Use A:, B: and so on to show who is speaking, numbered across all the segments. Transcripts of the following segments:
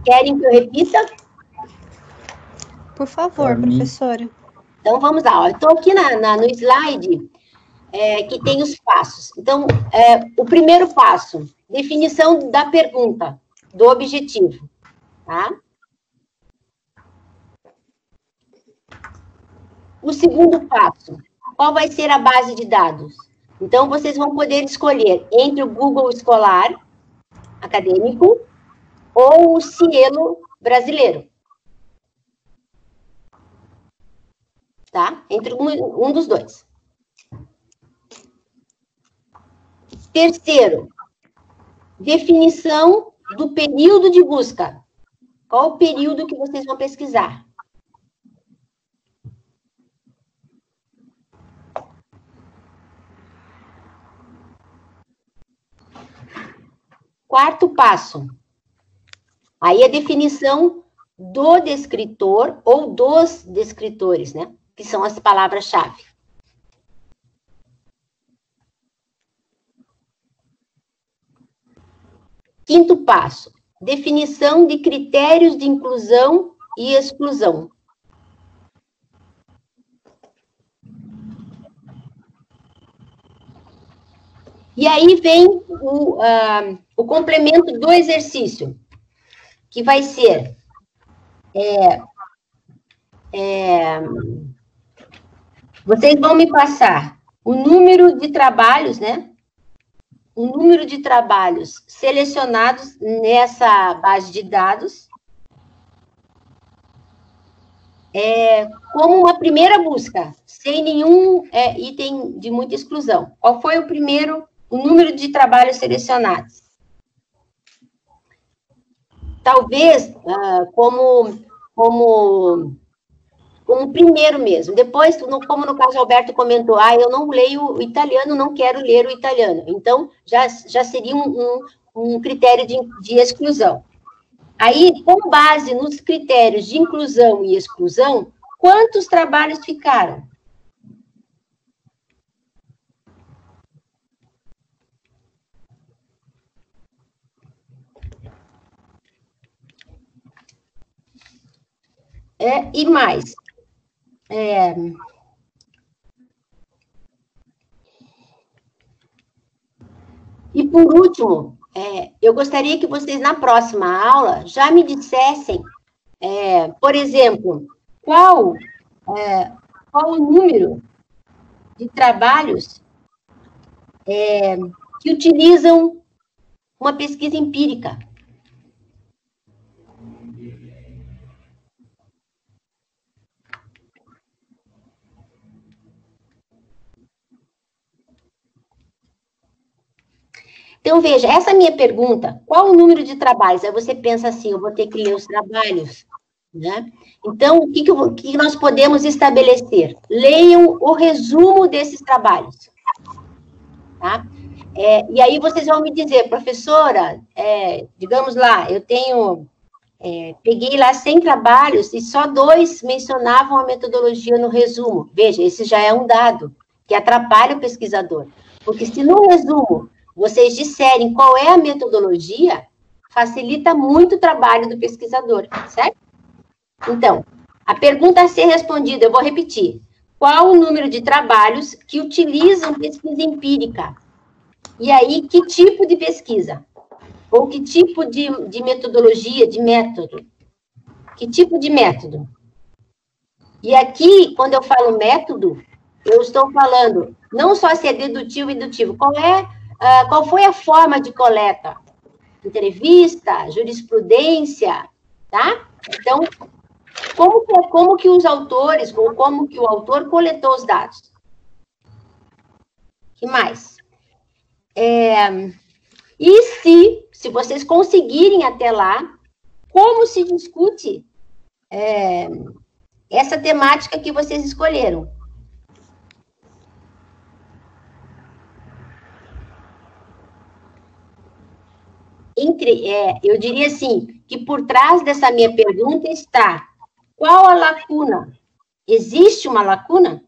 A: Querem que eu repita?
B: Por favor, professora.
A: Então, vamos lá. Estou aqui no slide que tem os passos. Então, o primeiro passo, definição da pergunta, do objetivo, tá? O segundo passo, qual vai ser a base de dados? Então, vocês vão poder escolher entre o Google Escolar Acadêmico ou o Cielo brasileiro. Tá? Entre um dos dois. Terceiro, definição do período de busca. Qual o período que vocês vão pesquisar? Quarto passo. Aí a definição do descritor ou dos descritores, né? Que são as palavras-chave. Quinto passo. Definição de critérios de inclusão e exclusão. E aí vem o complemento do exercício, que vai ser vocês vão me passar o número de trabalhos, né? O número de trabalhos selecionados nessa base de dados como uma primeira busca, sem nenhum item de muita exclusão. Qual foi o número de trabalhos selecionados? Talvez como primeiro mesmo. Depois, como no caso o Alberto comentou, eu não leio o italiano, não quero ler o italiano. Então, já seria um critério de exclusão. Aí, com base nos critérios de inclusão e exclusão, quantos trabalhos ficaram? E mais. E por último, eu gostaria que vocês, na próxima aula, já me dissessem, por exemplo, qual o número de trabalhos que utilizam uma pesquisa empírica. Então, veja, essa minha pergunta, qual o número de trabalhos? Aí você pensa assim, eu vou ter que ler os trabalhos, né? Então, o que nós podemos estabelecer? Leiam o resumo desses trabalhos, tá? E aí vocês vão me dizer, professora, digamos lá, eu peguei lá 100 trabalhos e só 2 mencionavam a metodologia no resumo. Veja, esse já é um dado que atrapalha o pesquisador. Porque se no resumo vocês disserem qual é a metodologia, facilita muito o trabalho do pesquisador, certo? Então, a pergunta a ser respondida, eu vou repetir. Qual o número de trabalhos que utilizam pesquisa empírica? E aí, que tipo de pesquisa? Ou que tipo de metodologia, de método? Que tipo de método? E aqui, quando eu falo método, eu estou falando não só se é dedutivo e indutivo, qual foi a forma de coleta? Entrevista, jurisprudência, tá? Então, como que os autores, ou como que o autor coletou os dados? Que mais? E se vocês conseguirem até lá, como se discute essa temática que vocês escolheram? Eu diria assim, que por trás dessa minha pergunta está, qual a lacuna? Existe uma lacuna?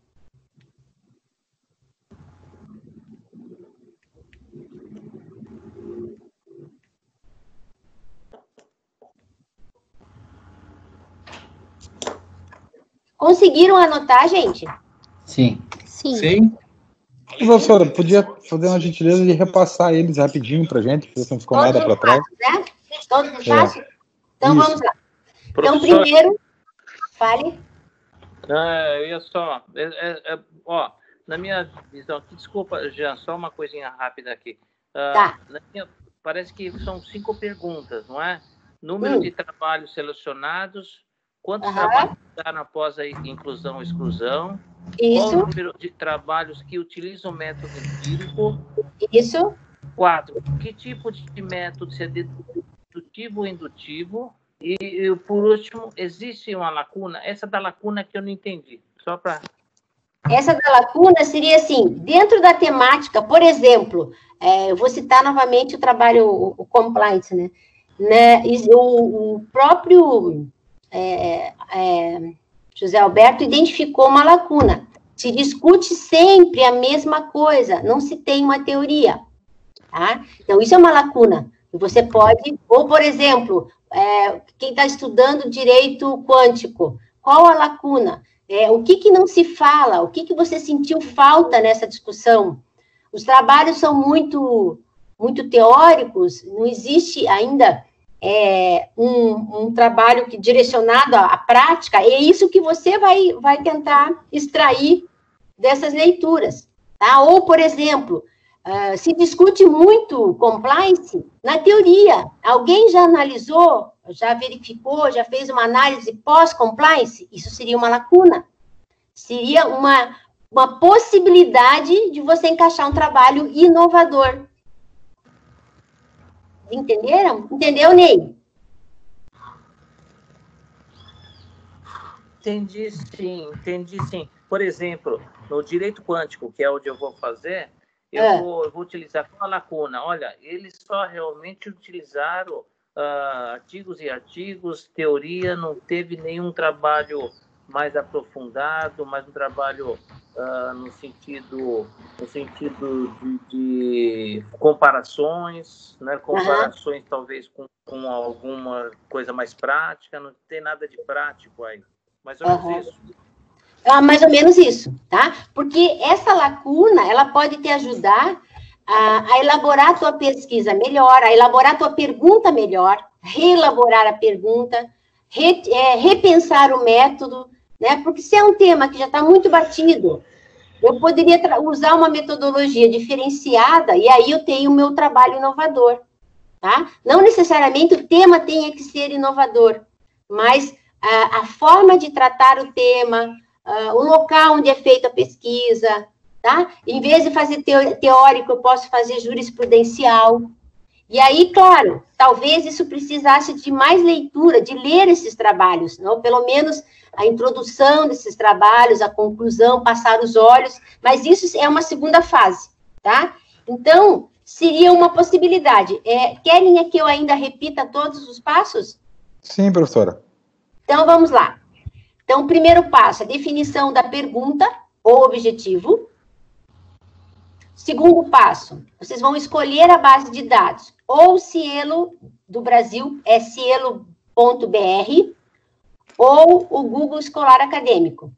A: Conseguiram anotar, gente?
B: Sim.
C: Sim.
D: Sim. Professora, podia fazer uma gentileza de repassar eles rapidinho pra gente, que não ficou nada para trás.
A: Né? Todos fácil? Então,
D: Isso.
A: vamos lá.
E: Professor,
A: Então, primeiro, fale.
E: eu ia só... na minha visão aqui, desculpa, Jean, só uma coisinha rápida aqui.
A: Tá.
E: Parece que são 5 perguntas, não é? Número de trabalhos selecionados, quantos trabalhos ficaram após a inclusão ou exclusão,
A: Isso.
E: qual o número de trabalhos que utilizam o método empírico.
A: Isso.
E: 4. Que tipo de método, se é dedutivo ou indutivo? E, por último, existe uma lacuna? Essa da lacuna que eu não entendi. Só para...
A: Essa da lacuna seria assim, dentro da temática, por exemplo, eu vou citar novamente o trabalho, o compliance, né? O próprio José Alberto identificou uma lacuna. Se discute sempre a mesma coisa, não se tem uma teoria. Tá? Então, isso é uma lacuna. Você pode, ou, por exemplo, quem está estudando direito quântico, qual a lacuna? O que não se fala? O que você sentiu falta nessa discussão? Os trabalhos são muito teóricos, não existe ainda um trabalho direcionado à prática, é isso que você vai tentar extrair dessas leituras. Tá? Ou, por exemplo, se discute muito compliance na teoria. Alguém já analisou, já verificou, já fez uma análise pós-compliance? Isso seria uma lacuna. Seria uma possibilidade de você encaixar um trabalho inovador. Entenderam? Entendeu, Ney?
E: Entendi sim. Por exemplo, no direito quântico, que é onde eu vou fazer, eu vou utilizar uma lacuna. Olha, eles só realmente utilizaram artigos e artigos, teoria, não teve nenhum trabalho mais aprofundado, mais um trabalho no sentido de comparações, né? Comparações talvez com alguma coisa mais prática, não tem nada de prático aí. Mais ou menos isso.
A: Mais ou menos isso, tá? Porque essa lacuna, ela pode te ajudar a elaborar a tua pesquisa melhor, a elaborar a tua pergunta melhor, reelaborar a pergunta, repensar o método, né? Porque se é um tema que já está muito batido, eu poderia usar uma metodologia diferenciada e aí eu tenho o meu trabalho inovador, tá? Não necessariamente o tema tenha que ser inovador, mas a forma de tratar o tema, o local onde é feita a pesquisa, tá? Em vez de fazer teórico, eu posso fazer jurisprudencial. E aí, claro, talvez isso precisasse de mais leitura, de ler esses trabalhos, não? Pelo menos a introdução desses trabalhos, a conclusão, passar os olhos, mas isso é uma segunda fase, tá? Então, seria uma possibilidade. Querem que eu ainda repita todos os passos?
D: Sim, professora.
A: Então, vamos lá. Então, o primeiro passo, a definição da pergunta ou objetivo. Segundo passo, vocês vão escolher a base de dados. Ou o Cielo do Brasil, é cielo.br, ou o Google Escolar Acadêmico.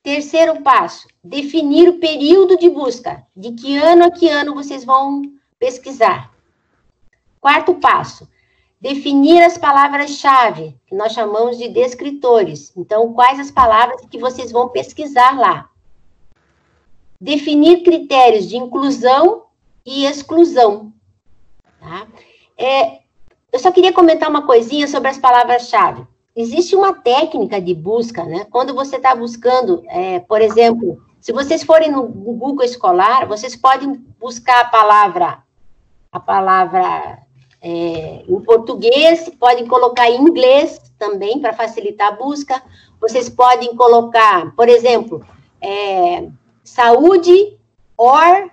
A: Terceiro passo, definir o período de busca. De que ano a que ano vocês vão pesquisar. Quarto passo, definir as palavras-chave, que nós chamamos de descritores. Então, quais as palavras que vocês vão pesquisar lá. Definir critérios de inclusão e exclusão. Tá? Eu só queria comentar uma coisinha sobre as palavras-chave. Existe uma técnica de busca, né? Quando você está buscando, por exemplo, se vocês forem no Google Escolar, vocês podem buscar a palavra em português, podem colocar em inglês também, para facilitar a busca. Vocês podem colocar, por exemplo, saúde,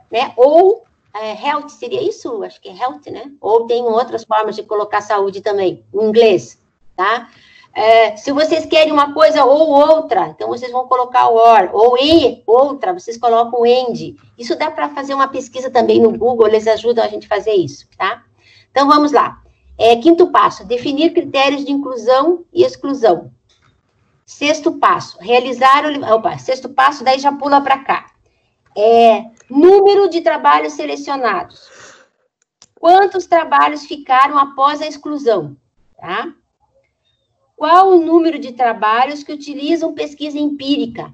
A: né, ou health, seria isso? Acho que é health, né? Ou tem outras formas de colocar saúde também, em inglês, tá? Se vocês querem uma coisa ou outra, então vocês vão colocar or, ou e outra, vocês colocam and. Isso dá para fazer uma pesquisa também no Google, eles ajudam a gente a fazer isso, tá? Então, vamos lá. Quinto passo, definir critérios de inclusão e exclusão. Sexto passo, sexto passo, daí já pula para cá. Número de trabalhos selecionados. Quantos trabalhos ficaram após a exclusão? Tá? Qual o número de trabalhos que utilizam pesquisa empírica?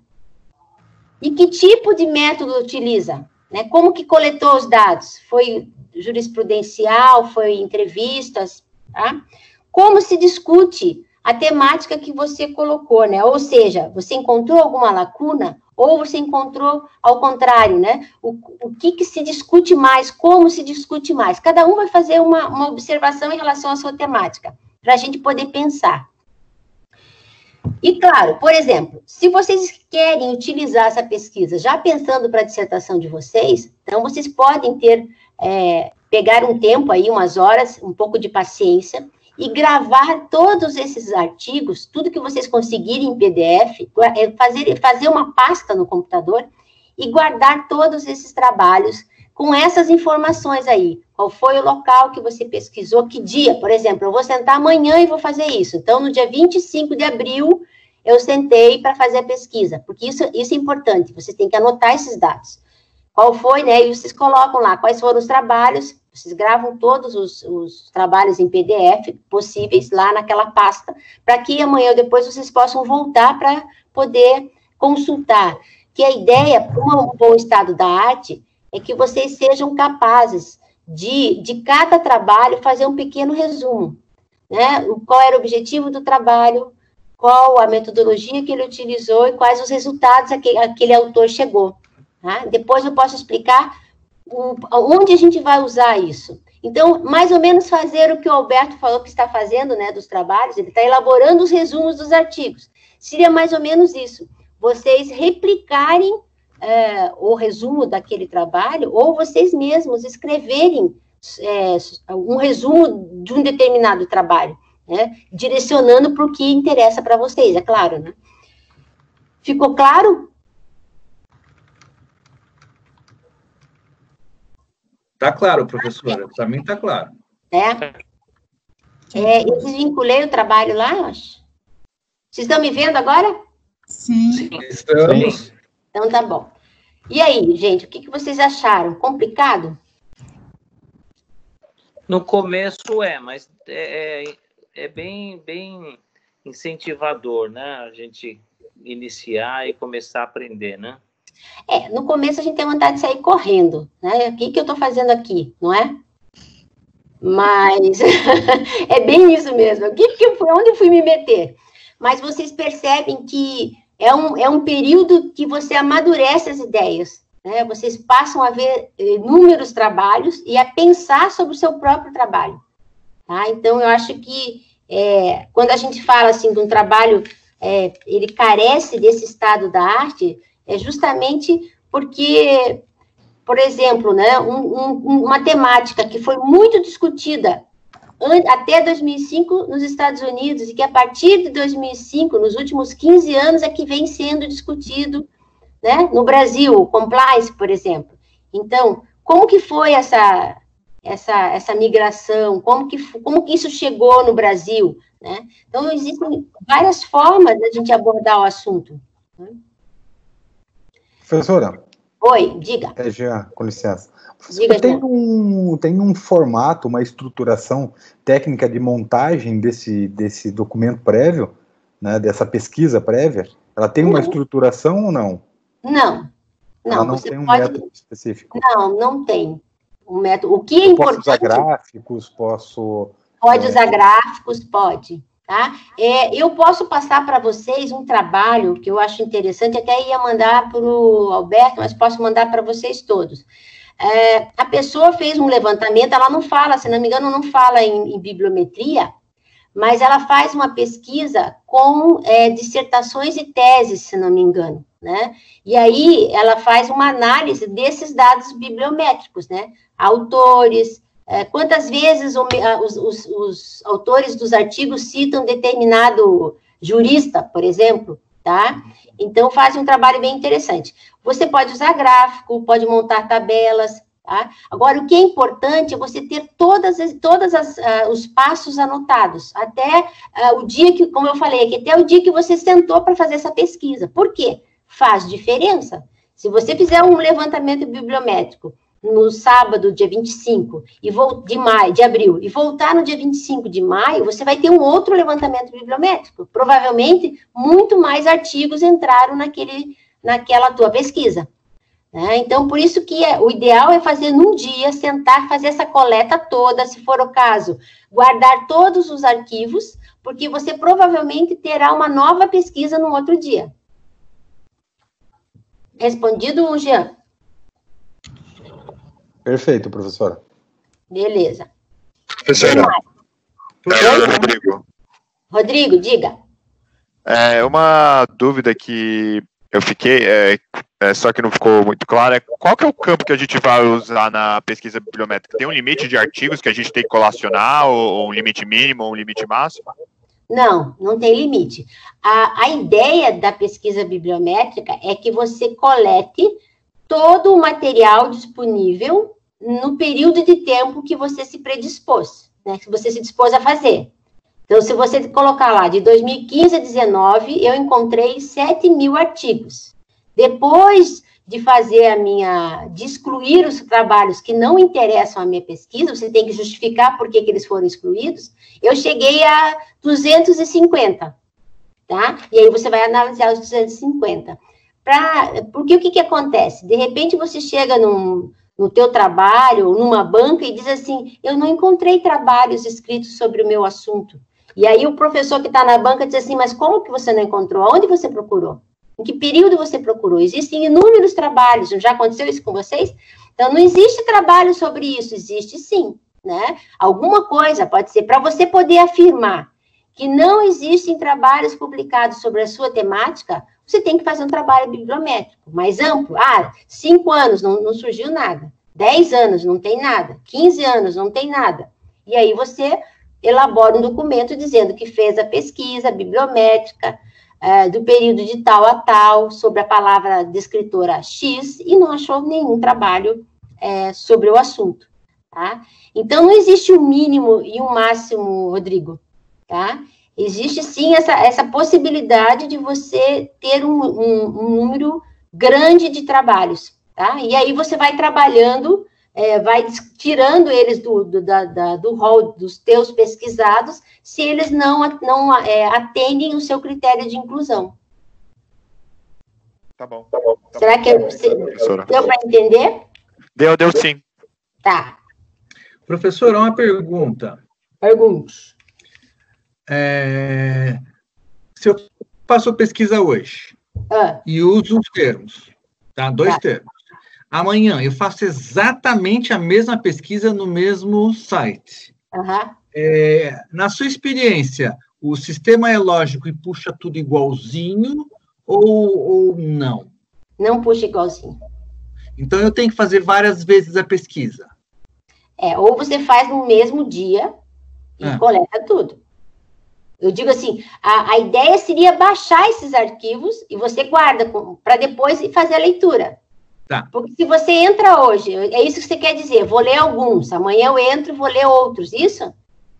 A: E que tipo de método utiliza? Né? Como que coletou os dados? Foi jurisprudencial, foi entrevistas? Tá? Como se discute a temática que você colocou, né? Ou seja, você encontrou alguma lacuna ou você encontrou ao contrário, né? O que se discute mais, como se discute mais. Cada um vai fazer uma observação em relação à sua temática, para a gente poder pensar. E, claro, por exemplo, se vocês querem utilizar essa pesquisa já pensando para a dissertação de vocês, então vocês podem pegar um tempo aí, umas horas, um pouco de paciência, e gravar todos esses artigos, tudo que vocês conseguirem em PDF, fazer uma pasta no computador e guardar todos esses trabalhos com essas informações aí. Qual foi o local que você pesquisou, que dia, por exemplo, eu vou sentar amanhã e vou fazer isso. Então, no dia 25 de abril, eu sentei para fazer a pesquisa, porque isso é importante, você tem que anotar esses dados. Qual foi, né, e vocês colocam lá quais foram os trabalhos, vocês gravam todos os trabalhos em PDF possíveis lá naquela pasta, para que amanhã ou depois vocês possam voltar para poder consultar. Que a ideia, para um bom estado da arte, é que vocês sejam capazes de cada trabalho fazer um pequeno resumo, né? Qual era o objetivo do trabalho, qual a metodologia que ele utilizou e quais os resultados aquele autor chegou. Tá? Depois eu posso explicar onde a gente vai usar isso. Então, mais ou menos fazer o que o Alberto falou que está fazendo, né, dos trabalhos, ele está elaborando os resumos dos artigos. Seria mais ou menos isso. Vocês replicarem o resumo daquele trabalho, ou vocês mesmos escreverem um resumo de um determinado trabalho, né, direcionando para o que interessa para vocês, é claro, né? Ficou claro?
B: Tá claro, professora, para mim tá claro.
A: Eu desvinculei o trabalho lá, eu acho. Vocês estão me vendo agora?
C: Sim.
B: Estamos.
A: Então tá bom. E aí, gente, o que vocês acharam? Complicado?
E: No começo mas é bem incentivador, né? A gente iniciar e começar a aprender, né?
A: No começo a gente tem vontade de sair correndo, né? O que eu estou fazendo aqui, não é? Mas é bem isso mesmo. Onde eu fui me meter? Mas vocês percebem que é um período que você amadurece as ideias, né? Vocês passam a ver inúmeros trabalhos e a pensar sobre o seu próprio trabalho. Tá? Então, eu acho que quando a gente fala assim de um trabalho, ele carece desse estado da arte, é justamente porque, por exemplo, né, uma temática que foi muito discutida até 2005 nos Estados Unidos, e que a partir de 2005, nos últimos 15 anos, é que vem sendo discutido, né, no Brasil, o compliance, por exemplo. Então, como que foi essa migração, como que isso chegou no Brasil, né? Então, existem várias formas da gente abordar o assunto, né?
D: Professora.
A: Oi, diga.
D: Jean, com licença.
A: Diga,
D: tem um formato, uma estruturação técnica de montagem desse documento prévio, né, dessa pesquisa prévia? Ela tem uma estruturação ou não?
A: Não.
D: Ela não tem um método específico?
A: Não tem um método. O que é importante...
D: Posso usar gráficos,
A: Pode usar gráficos, pode. Tá? Eu posso passar para vocês um trabalho que eu acho interessante, até ia mandar para o Alberto, mas posso mandar para vocês todos. A pessoa fez um levantamento, ela não fala, se não me engano, não fala em bibliometria, mas ela faz uma pesquisa com dissertações e teses, se não me engano, né? E aí ela faz uma análise desses dados bibliométricos, né? Autores, quantas vezes os autores dos artigos citam determinado jurista, por exemplo, tá? Então, faz um trabalho bem interessante. Você pode usar gráfico, pode montar tabelas, Tá? Agora, o que é importante é você ter todos os passos anotados, até o dia que, como eu falei aqui, até o dia que você sentou para fazer essa pesquisa. Por quê? Faz diferença. Se você fizer um levantamento bibliométrico no sábado, dia 25 de abril, e voltar no dia 25 de maio, você vai ter um outro levantamento bibliométrico. Provavelmente, muito mais artigos entraram naquela tua pesquisa. Então, por isso que o ideal é fazer num dia, sentar, fazer essa coleta toda, se for o caso, guardar todos os arquivos, porque você provavelmente terá uma nova pesquisa no outro dia. Respondido, Jean?
D: Perfeito, professora.
A: Beleza.
C: Professora, Rodrigo.
A: Rodrigo, diga.
C: Uma dúvida que eu fiquei, só que não ficou muito claro, qual que é o campo que a gente vai usar na pesquisa bibliométrica? Tem um limite de artigos que a gente tem que colacionar, ou um limite mínimo, ou um limite máximo?
A: Não, não tem limite. A ideia da pesquisa bibliométrica é que você colete todo o material disponível no período de tempo que você se predispôs, né, que você se dispôs a fazer. Então, se você colocar lá, de 2015 a 2019, eu encontrei 7.000 artigos. Depois de fazer de excluir os trabalhos que não interessam à minha pesquisa, você tem que justificar por que eles foram excluídos, eu cheguei a 250, tá? E aí você vai analisar os 250. Porque o que acontece? De repente você chega no teu trabalho, ou numa banca, e diz assim, eu não encontrei trabalhos escritos sobre o meu assunto. E aí o professor que está na banca diz assim, mas como que você não encontrou? Onde você procurou? Em que período você procurou? Existem inúmeros trabalhos, já aconteceu isso com vocês? Então, não existe trabalho sobre isso, existe sim, né? Alguma coisa pode ser, para você poder afirmar que não existem trabalhos publicados sobre a sua temática, você tem que fazer um trabalho bibliométrico mais amplo. 5 anos não surgiu nada, 10 anos não tem nada, 15 anos não tem nada. E aí você elabora um documento dizendo que fez a pesquisa bibliométrica do período de tal a tal, sobre a palavra descritora X, e não achou nenhum trabalho sobre o assunto, tá? Então, não existe um mínimo e um máximo, Rodrigo, tá? Existe, sim, essa possibilidade de você ter um número grande de trabalhos, tá? E aí você vai trabalhando, vai tirando eles do rol dos teus pesquisados, se eles não atendem o seu critério de inclusão.
C: Tá bom.
A: Será que deu para entender?
C: Deu sim.
A: Tá.
B: Professora, uma pergunta.
A: Pergunte.
B: Se eu faço pesquisa hoje e uso os termos, tá? 2 termos. Amanhã eu faço exatamente a mesma pesquisa no mesmo site. Na sua experiência, o sistema é lógico e puxa tudo igualzinho ou não?
A: Não puxa igualzinho.
B: Então, eu tenho que fazer várias vezes a pesquisa.
A: Ou você faz no mesmo dia e coleta tudo. Eu digo assim, a ideia seria baixar esses arquivos e você guarda para depois fazer a leitura.
B: Tá.
A: Porque se você entra hoje, é isso que você quer dizer, vou ler alguns, amanhã eu entro e vou ler outros, isso?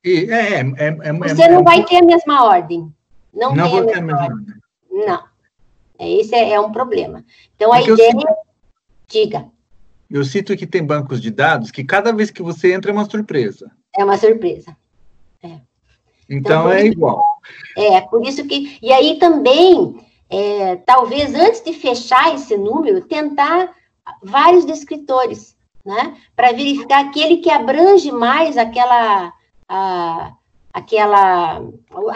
A: Você não vai ter a mesma ordem. Não vou ter a mesma ordem. Não. Esse é um problema. Então, a ideia... Diga.
B: Eu cito que tem bancos de dados que cada vez que você entra é uma surpresa.
A: É uma surpresa.
B: Então é igual.
A: Por isso que... E aí também, talvez antes de fechar esse número, tentar vários descritores, né? Para verificar aquele que abrange mais a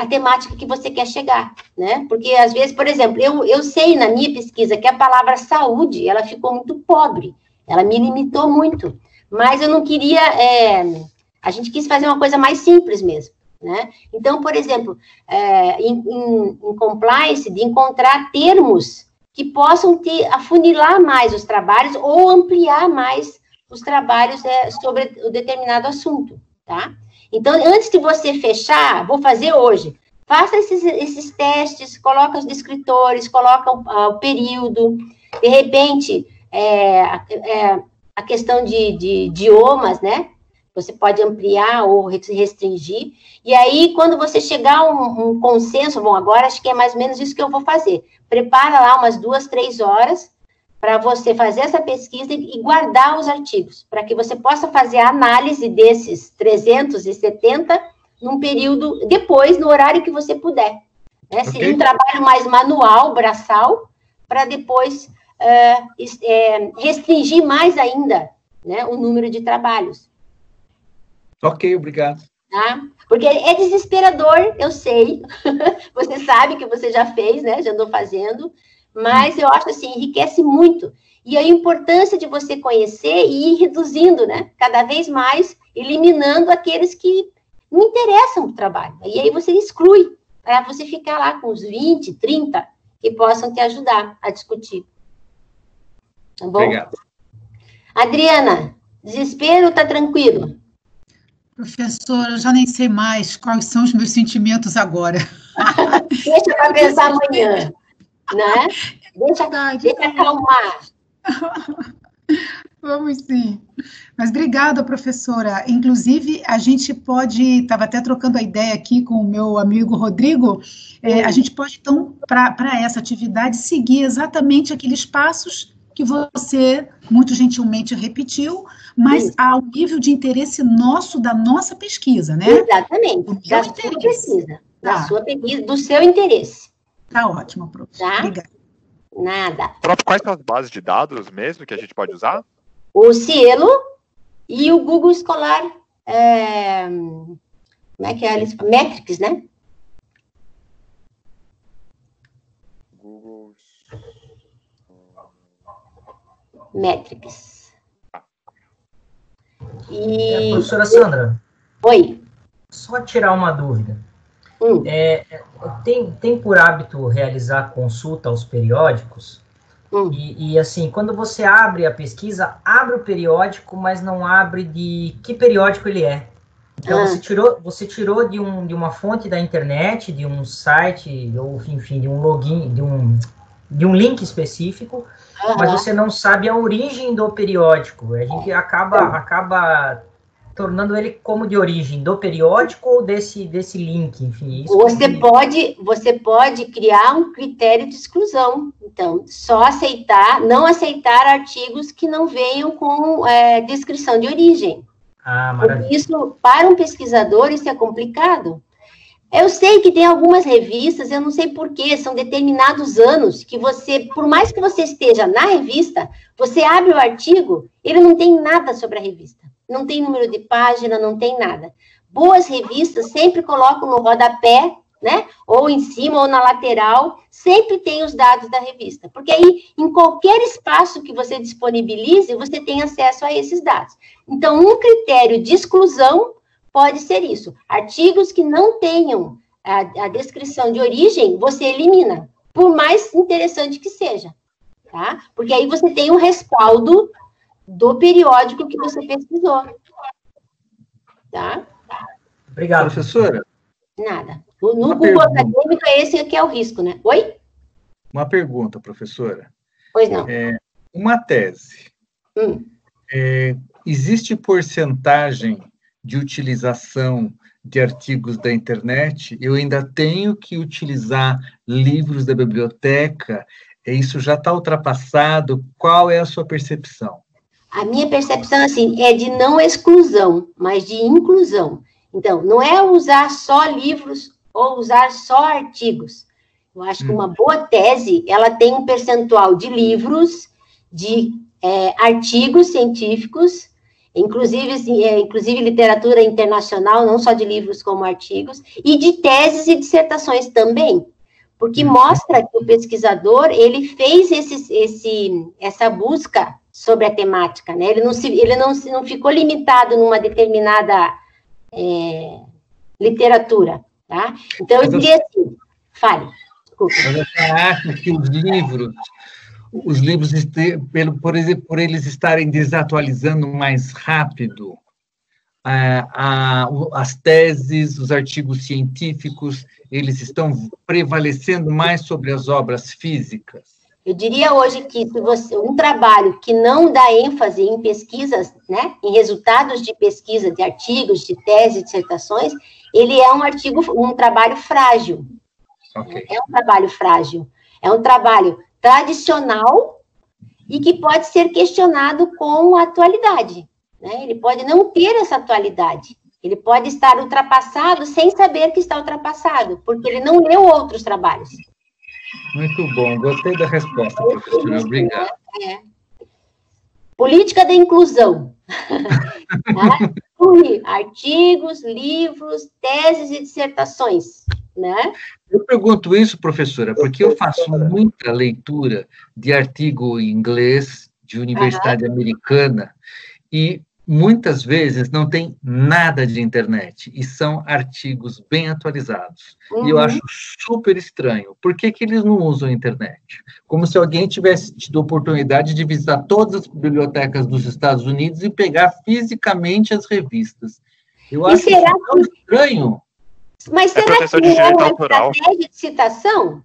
A: temática que você quer chegar, né? Porque, às vezes, por exemplo, eu sei na minha pesquisa que a palavra saúde, ela ficou muito pobre, ela me limitou muito, mas eu não queria, a gente quis fazer uma coisa mais simples mesmo, né? Então, por exemplo, em compliance, de encontrar termos que possam afunilar mais os trabalhos ou ampliar mais os trabalhos sobre o determinado assunto, tá? Então, antes de você fechar, vou fazer hoje, faça esses testes, coloca os descritores, coloca o período, de repente, a questão de idiomas, né? Você pode ampliar ou restringir. E aí, quando você chegar a um consenso, bom, agora acho que é mais ou menos isso que eu vou fazer. Prepara lá umas 2, 3 horas para você fazer essa pesquisa e guardar os artigos, para que você possa fazer a análise desses 370 num período, depois, no horário que você puder. Né? Okay. Seria um trabalho mais manual, braçal, para depois restringir mais ainda, né, o número de trabalhos.
B: Ok, obrigado.
A: Tá? Porque é desesperador, eu sei. Você sabe que você já fez, né? Já andou fazendo. Mas eu acho assim, enriquece muito. E a importância de você conhecer e ir reduzindo, né? Cada vez mais, eliminando aqueles que não interessam pro trabalho. E aí você exclui, para você ficar lá com os 20, 30, que possam te ajudar a discutir. Tá bom?
B: Obrigado.
A: Adriana, desespero, tá tranquilo?
F: Professora, eu já nem sei mais quais são os meus sentimentos agora.
A: Deixa para pensar amanhã, né? Deixa acalmar.
F: Vamos sim. Mas obrigada, professora. Inclusive, a gente pode, estava até trocando a ideia aqui com o meu amigo Rodrigo, a gente pode, então, para essa atividade, seguir exatamente aqueles passos que você muito gentilmente repetiu, mas ao nível de interesse nosso, da nossa pesquisa, né?
A: Exatamente, da sua pesquisa, sua pesquisa, do seu interesse.
F: Tá ótimo, professor. Tá? Obrigada.
A: Nada.
C: Prof, quais são as bases de dados mesmo que a gente pode usar?
A: O Cielo e o Google Escolar, como é que é? Metrics, né?
C: Google
A: Metrics. E...
G: professora Sandra.
A: Oi.
G: Só tirar uma dúvida. Tem por hábito realizar consulta aos periódicos? E assim, quando você abre a pesquisa, abre o periódico, mas não abre de que periódico ele é. Então, você tirou de uma fonte da internet, de um site, ou enfim, de um login, de um link específico, mas você não sabe a origem do periódico. A gente acaba tornando ele como de origem do periódico ou desse link, enfim. Isso
A: você pode criar um critério de exclusão. Então, não aceitar artigos que não venham com descrição de origem.
G: Maravilha.
A: Isso, para um pesquisador, isso é complicado. Eu sei que tem algumas revistas, eu não sei porquê, são determinados anos que você, por mais que você esteja na revista, você abre o artigo, ele não tem nada sobre a revista. Não tem número de página, não tem nada. Boas revistas sempre colocam no rodapé, né? Ou em cima ou na lateral, sempre tem os dados da revista. Porque aí, em qualquer espaço que você disponibilize, você tem acesso a esses dados. Então, um critério de exclusão pode ser isso. Artigos que não tenham a descrição de origem, você elimina, por mais interessante que seja. Tá? Porque aí você tem um respaldo do periódico que você pesquisou. Tá?
G: Obrigado,
B: professora.
A: Nada. No Google Acadêmico, esse aqui é o risco, né? Oi?
B: Uma pergunta, professora.
A: Pois não.
B: Uma tese. Existe porcentagem de utilização de artigos da internet? Eu ainda tenho que utilizar livros da biblioteca? Isso já está ultrapassado? Qual é a sua percepção?
A: A minha percepção, assim, é de não exclusão, mas de inclusão. Então, não é usar só livros ou usar só artigos. Eu acho que uma boa tese, ela tem um percentual de livros, de artigos científicos, inclusive literatura internacional, não só de livros como artigos, e de teses e dissertações também. Porque mostra que o pesquisador, ele fez essa busca sobre a temática, né? Ele não ficou limitado numa determinada literatura, tá? Então, eu diria assim, fale, desculpa.
B: Mas eu acho que os livros, por eles estarem desatualizando mais rápido, as teses, os artigos científicos, eles estão prevalecendo mais sobre as obras físicas?
A: Eu diria hoje que se você, um trabalho que não dá ênfase em pesquisas, né, em resultados de pesquisa, de artigos, de teses, dissertações, ele é um trabalho frágil. Okay. É um trabalho frágil. É um trabalho tradicional e que pode ser questionado com a atualidade. Né? Ele pode não ter essa atualidade. Ele pode estar ultrapassado sem saber que está ultrapassado, porque ele não leu outros trabalhos.
B: Muito bom, gostei da resposta, professora. Obrigado.
A: Política da inclusão. Artigos, livros, teses e dissertações. Né?
B: Eu pergunto isso, professora, porque eu faço muita leitura de artigo em inglês, de universidade americana, e muitas vezes não tem nada de internet, e são artigos bem atualizados. E eu acho super estranho. Por que eles não usam a internet? Como se alguém tivesse tido a oportunidade de visitar todas as bibliotecas dos Estados Unidos e pegar fisicamente as revistas. Eu acho isso tão estranho.
A: Mas será que não é uma estratégia de citação?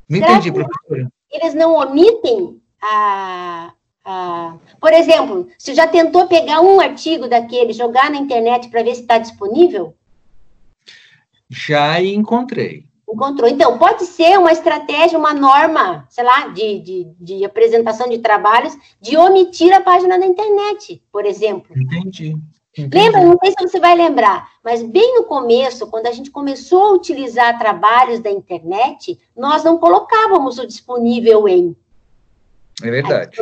B: Não entendi, professora.
A: Eles não omitem Por exemplo, você já tentou pegar um artigo daquele, jogar na internet para ver se está disponível?
B: Já encontrei.
A: Encontrou. Então, pode ser uma estratégia, uma norma, sei lá, de apresentação de trabalhos, de omitir a página da internet, por exemplo.
B: Entendi.
A: Lembra, não sei se você vai lembrar, mas bem no começo, quando a gente começou a utilizar trabalhos da internet, nós não colocávamos o disponível em.
B: É verdade.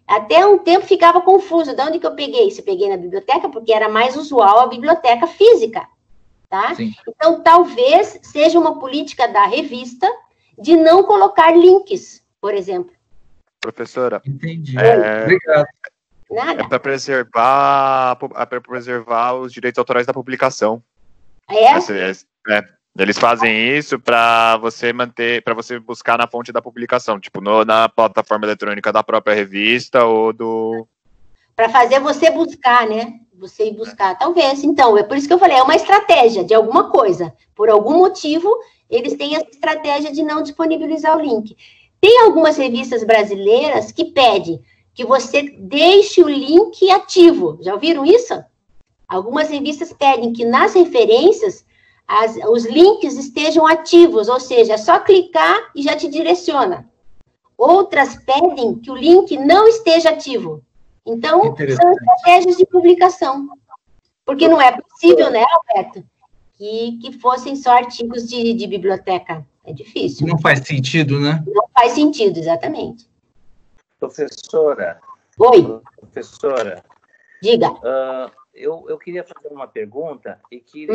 A: Até um tempo ficava confuso. De onde que eu peguei? Se eu peguei na biblioteca, porque era mais usual a biblioteca física, tá? Sim. Então, talvez seja uma política da revista de não colocar links, por exemplo.
C: Professora.
B: Entendi. Obrigado.
A: Nada.
C: É para preservar os direitos autorais da publicação. Eles fazem isso para você manter, para você buscar na fonte da publicação, tipo na plataforma eletrônica da própria revista ou do.
A: Para fazer você buscar, né? Você ir buscar, talvez. Então, é por isso que eu falei, é uma estratégia de alguma coisa. Por algum motivo, eles têm essa estratégia de não disponibilizar o link. Tem algumas revistas brasileiras que pedem que você deixe o link ativo. Já ouviram isso? Algumas revistas pedem que nas referências os links estejam ativos, ou seja, é só clicar e já te direciona. Outras pedem que o link não esteja ativo. Então, são estratégias de publicação. Porque não é possível, né, Alberto, que fossem só artigos de biblioteca. É difícil.
B: Não faz sentido, né?
A: Não faz sentido, exatamente.
E: Professora.
A: Oi.
E: Professora.
A: Diga.
E: Eu queria fazer uma pergunta e queria